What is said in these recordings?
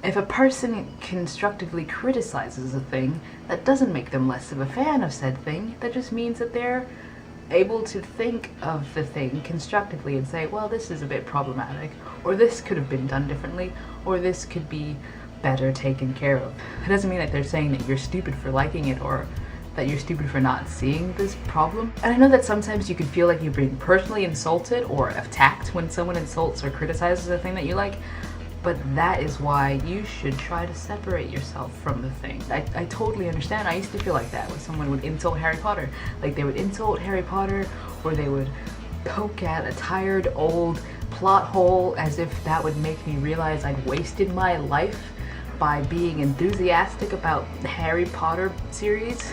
If a person constructively criticizes a thing, that doesn't make them less of a fan of said thing. That just means that they're able to think of the thing constructively and say, well, this is a bit problematic, or this could have been done differently, or this could be better taken care of. It doesn't mean that they're saying that you're stupid for liking it or that you're stupid for not seeing this problem. And I know that sometimes you can feel like you're being personally insulted or attacked when someone insults or criticizes a thing that you like, but that is why you should try to separate yourself from the thing. I totally understand. I used to feel like that when someone would insult Harry Potter. Like they would insult Harry Potter, or they would poke at a tired old plot hole as if that would make me realize I'd wasted my life by being enthusiastic about the Harry Potter series.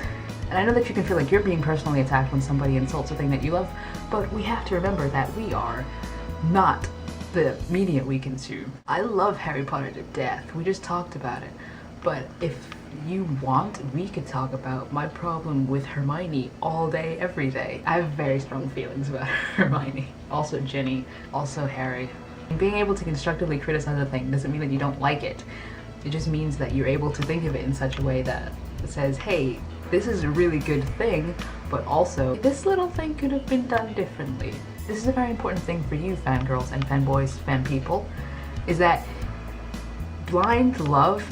And I know that you can feel like you're being personally attacked when somebody insults a thing that you love, but we have to remember that we are not the media we consume. I love Harry Potter to death. We just talked about it. But if you want, we could talk about my problem with Hermione all day, every day. I have very strong feelings about Hermione. Also Ginny, also Harry. And being able to constructively criticize a thing doesn't mean that you don't like it. It just means that you're able to think of it in such a way that says, hey, this is a really good thing, but also this little thing could have been done differently. This is a very important thing for you fangirls and fanboys, fan people, is that blind love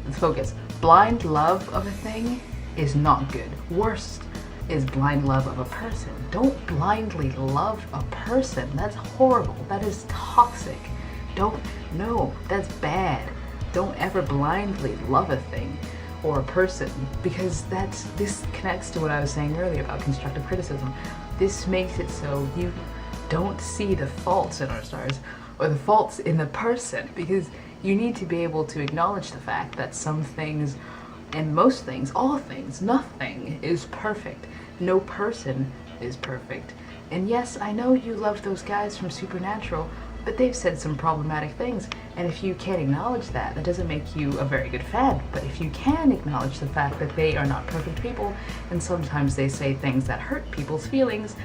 of a thing is not good. Worst is blind love of a person. Don't blindly love a person. That's horrible. That is toxic. No, that's bad. Don't ever blindly love a thing or a person, because this connects to what I was saying earlier about constructive criticism. This makes it so you don't see the faults in our stars or the faults in the person, because you need to be able to acknowledge the fact that some things and most things, all things, nothing is perfect. No person is perfect. And yes, I know you loved those guys from Supernatural, but they've said some problematic things, and if you can't acknowledge that, that doesn't make you a very good fan. But if you can acknowledge the fact that they are not perfect people, and sometimes they say things that hurt people's feelings,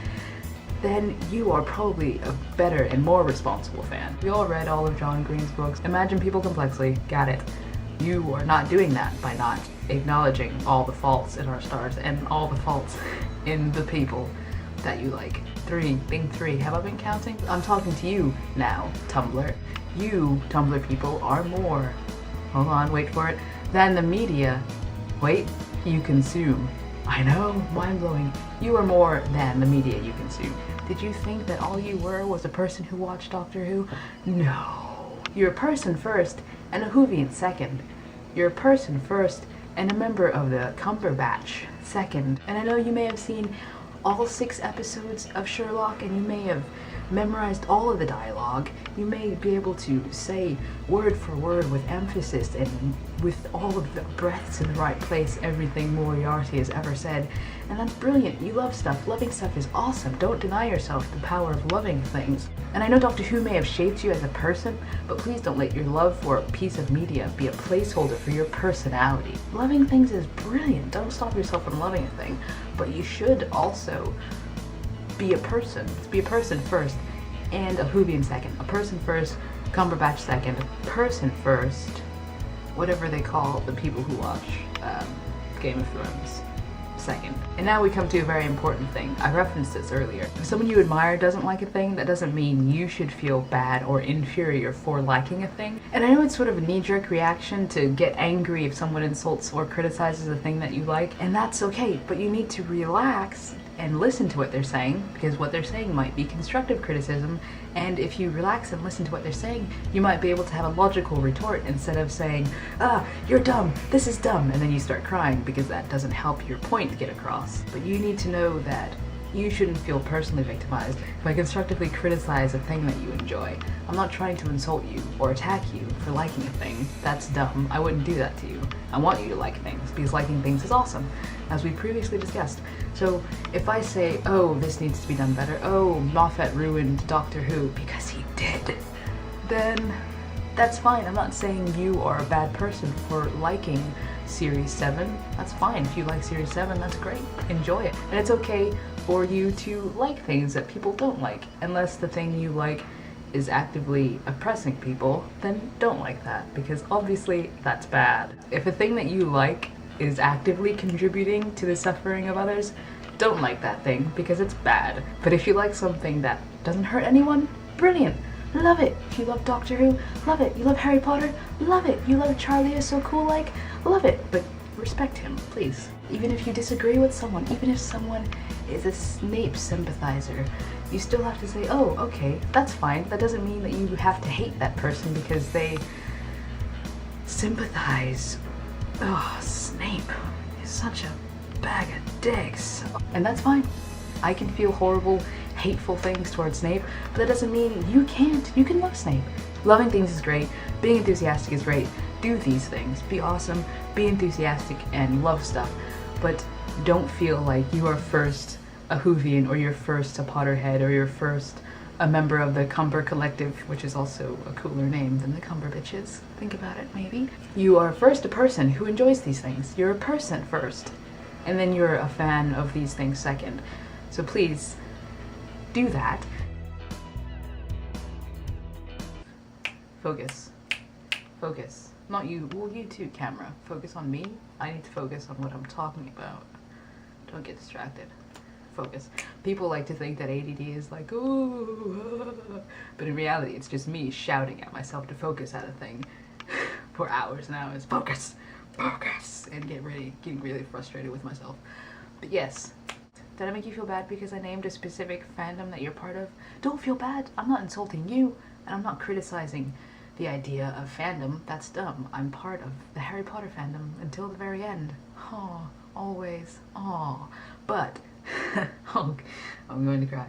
then you are probably a better and more responsible fan. We all read all of John Green's books. Imagine People Complexly, got it. You are not doing that by not acknowledging all the faults in our stars and all the faults in the people that you like. Thing three, have I been counting? I'm talking to you now, Tumblr. You, Tumblr people, are more, hold on, wait for it, than the media. Wait, you consume. I know, mind-blowing. You are more than the media you consume. Did you think that all you were was a person who watched Doctor Who? No. You're a person first, and a Whovian second. You're a person first, and a member of the Cumberbatch second. And I know you may have seen all 6 episodes of Sherlock, and you may have memorized all of the dialogue. You may be able to say word for word with emphasis and with all of the breaths in the right place everything Moriarty has ever said. And that's brilliant. You love stuff. Loving stuff is awesome. Don't deny yourself the power of loving things. And I know Doctor Who may have shaped you as a person, but please don't let your love for a piece of media be a placeholder for your personality. Loving things is brilliant. Don't stop yourself from loving a thing, but you should also be a person. Be a person first, and a Whovian second. A person first, Cumberbatch second, person first, whatever they call the people who watch Game of Thrones second. And now we come to a very important thing. I referenced this earlier. If someone you admire doesn't like a thing, that doesn't mean you should feel bad or inferior for liking a thing. And I know it's sort of a knee-jerk reaction to get angry if someone insults or criticizes a thing that you like, and that's okay, but you need to relax and listen to what they're saying, because what they're saying might be constructive criticism, and if you relax and listen to what they're saying, you might be able to have a logical retort instead of saying, you're dumb, this is dumb, and then you start crying, because that doesn't help your point get across. But you need to know that you shouldn't feel personally victimized if I constructively criticize a thing that you enjoy. I'm not trying to insult you or attack you for liking a thing. That's dumb. I wouldn't do that to you. I want you to like things, because liking things is awesome, as we previously discussed. So if I say, oh, this needs to be done better, oh, Moffat ruined Doctor Who, because he did, then that's fine. I'm not saying you are a bad person for liking Series 7. That's fine. If you like Series 7, that's great. Enjoy it. And it's okay for you to like things that people don't like, unless the thing you like is actively oppressing people, then don't like that, because obviously that's bad. If a thing that you like is actively contributing to the suffering of others, don't like that thing, because it's bad. But if you like something that doesn't hurt anyone, brilliant, love it. If you love Doctor Who, love it. You love Harry Potter, love it. You love Charlie is so cool, like, love it. But respect him, please. Even if you disagree with someone, even if someone is a Snape sympathizer, you still have to say, oh, okay, that's fine. That doesn't mean that you have to hate that person because they sympathize. Oh, Snape is such a bag of dicks. And that's fine. I can feel horrible, hateful things towards Snape, but that doesn't mean you can't. You can love Snape. Loving things is great. Being enthusiastic is great. Do these things. Be awesome. Be enthusiastic and love stuff. But don't feel like you are first a Whovian, or you're first a Potterhead, or you're first a member of the Cumber Collective, which is also a cooler name than the Cumber Bitches. Think about it, maybe. You are first a person who enjoys these things. You're a person first. And then you're a fan of these things second. So please, do that. Focus. Focus. Not you. Well, you too, camera. Focus on me. I need to focus on what I'm talking about. Don't get distracted. Focus. People like to think that ADD is like, ooh, but in reality, it's just me shouting at myself to focus at a thing for hours and hours. Focus, focus, and getting really frustrated with myself. But yes, did I make you feel bad because I named a specific fandom that you're part of? Don't feel bad. I'm not insulting you, and I'm not criticizing the idea of fandom. That's dumb. I'm part of the Harry Potter fandom until the very end. Oh, always. Oh, but I'm going to cry.